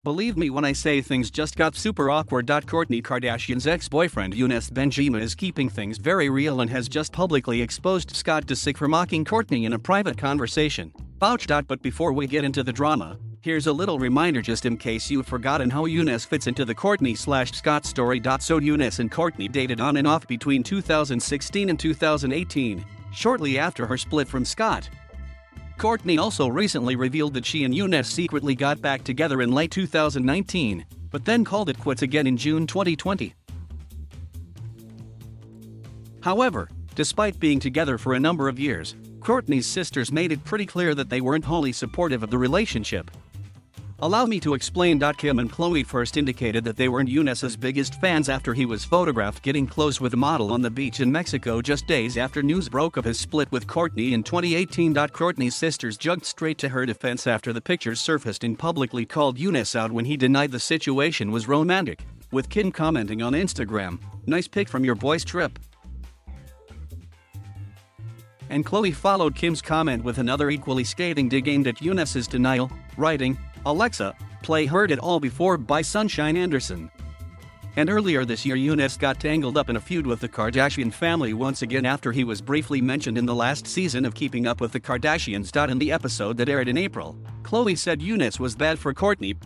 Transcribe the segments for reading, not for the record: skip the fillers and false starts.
Believe me when I say things just got super awkward. Kourtney Kardashian's ex-boyfriend Younes Bendjima is keeping things very real and has just publicly exposed Scott Disick for mocking Kourtney in a private conversation. Ouch.But before we get into the drama, here's a little reminder just in case you've forgotten how Younes fits into the Kourtney/Scott story.So. Younes and Kourtney dated on and off between 2016 and 2018, shortly after her split from Scott. Kourtney also recently revealed that she and Younes secretly got back together in late 2019, but then called it quits again in June 2020. However, despite being together for a number of years, Kourtney's sisters made it pretty clear that they weren't wholly supportive of the relationship. Allow me to explain. Kim and Khloe first indicated that they weren't Younes' biggest fans after he was photographed getting close with a model on the beach in Mexico just days after news broke of his split with Kourtney in 2018. Kourtney's sisters jumped straight to her defense after the pictures surfaced and publicly called Younes out when he denied the situation was romantic, with Kim commenting on Instagram, "Nice pic from your boys' trip." And Khloe followed Kim's comment with another equally scathing dig aimed at Younes' denial, writing, "Alexa, play Heard It All Before by Sunshine Anderson." And earlier this year Younes got tangled up in a feud with the Kardashian family once again after he was briefly mentioned in the last season of Keeping Up with the Kardashians. In the episode that aired in April, Khloe said Younes was bad for Kourtney,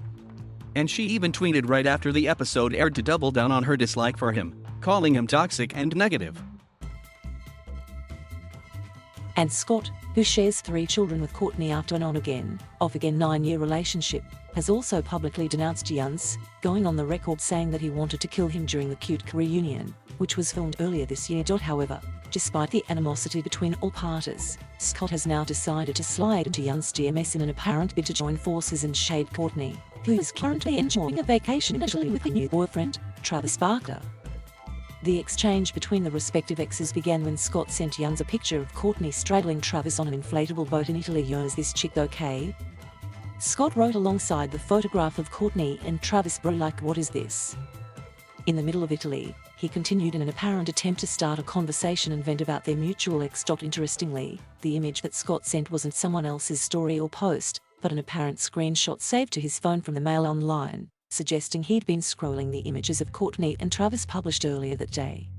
and she even tweeted right after the episode aired to double down on her dislike for him, calling him toxic and negative. And Scott, who shares 3 children with Kourtney after an on-again, off-again 9-year relationship, has also publicly denounced Younes, going on the record saying that he wanted to kill him during the cute reunion, which was filmed earlier this year. However, despite the animosity between all parties, Scott has now decided to slide into Younes' DMs in an apparent bid to join forces and shade Kourtney, who is currently enjoying a vacation in Italy with her new boyfriend, Travis Barker. The exchange between the respective exes began when Scott sent Younes a picture of Kourtney straddling Travis on an inflatable boat in Italy. "Is this chick okay?" Scott wrote alongside the photograph of Kourtney and Travis, "Bro, like what is this?" In the middle of Italy, he continued in an apparent attempt to start a conversation and vent about their mutual ex. Interestingly, the image that Scott sent wasn't someone else's story or post, but an apparent screenshot saved to his phone from the Mail Online, suggesting he'd been scrolling the images of Kourtney and Travis published earlier that day.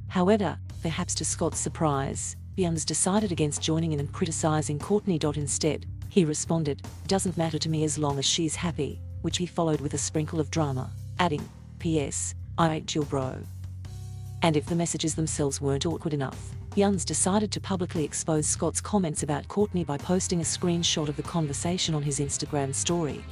However, perhaps to Scott's surprise, Younes decided against joining in and criticizing Kourtney. Instead, he responded, "Doesn't matter to me as long as she's happy," which he followed with a sprinkle of drama, adding, "P.S. I ain't your bro." And if the messages themselves weren't awkward enough, Younes decided to publicly expose Scott's comments about Kourtney by posting a screenshot of the conversation on his Instagram story.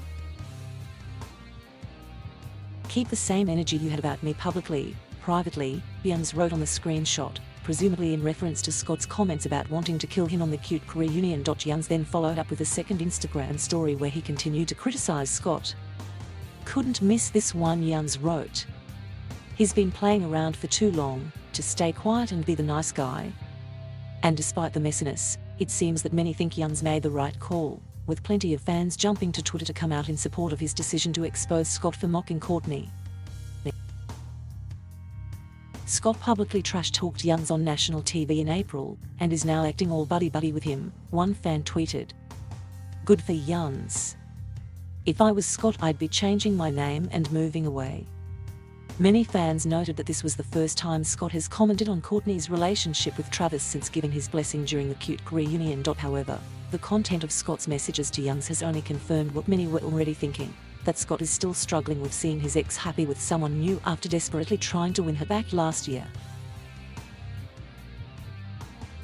"Keep the same energy you had about me publicly, privately," Younes wrote on the screenshot, presumably in reference to Scott's comments about wanting to kill him on the cute reunion. Younes then followed up with a second Instagram story where he continued to criticize Scott. "Couldn't miss this one," Younes wrote. "He's been playing around for too long to stay quiet and be the nice guy." And despite the messiness, it seems that many think Younes made the right call, with plenty of fans jumping to Twitter to come out in support of his decision to expose Scott for mocking Kourtney. Scott publicly trash-talked Younes on national TV in April, and is now acting all buddy-buddy with him, one fan tweeted. "Good for Younes. If I was Scott I'd be changing my name and moving away." Many fans noted that this was the first time Scott has commented on Kourtney's relationship with Travis since giving his blessing during the cute reunion. However, the content of Scott's messages to Younes has only confirmed what many were already thinking, that Scott is still struggling with seeing his ex happy with someone new after desperately trying to win her back last year.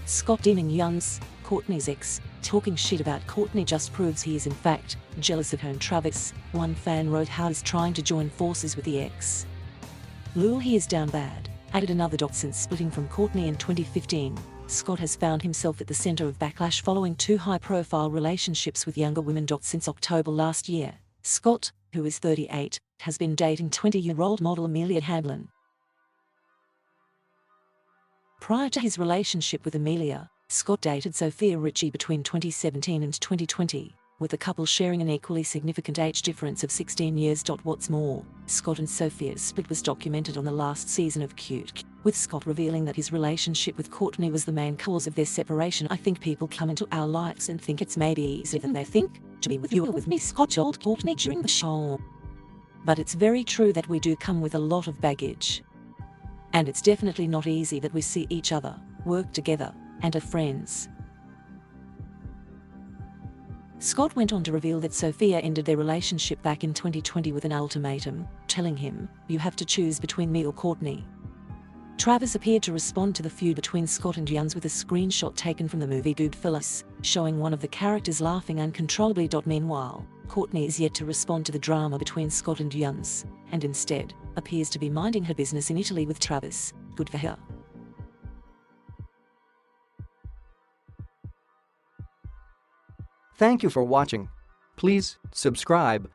Scott deeming Younes, Kourtney's ex, talking shit about Kourtney just proves he is in fact jealous of her and Travis, one fan wrote. "How is trying to join forces with the ex? Lul, he is down bad," added another. Since splitting from Kourtney in 2015, Scott has found himself at the center of backlash following 2 high-profile relationships with younger women. Since October last year, Scott, who is 38, has been dating 20-year-old model Amelia Hamlin. Prior to his relationship with Amelia, Scott dated Sophia Richie between 2017 and 2020, with the couple sharing an equally significant age difference of 16 years. What's more, Scott and Sophia's split was documented on the last season of Cute, with Scott revealing that his relationship with Kourtney was the main cause of their separation. "I think people come into our lives and think it's maybe easier than they think. to be with you or with me, Scott.Kourtney, during the show. But it's very true that we do come with a lot of baggage. And it's definitely not easy that we see each other, work together, and are friends. Scott went on to reveal that Sophia ended their relationship back in 2020 with an ultimatum, telling him, "You have to choose between me or Kourtney." Travis appeared to respond to the feud between Scott and Younes with a screenshot taken from the movie Goodfellas, showing one of the characters laughing uncontrollably. Meanwhile, Kourtney is yet to respond to the drama between Scott and Younes, and instead appears to be minding her business in Italy with Travis. Good for her. Thank you for watching. Please subscribe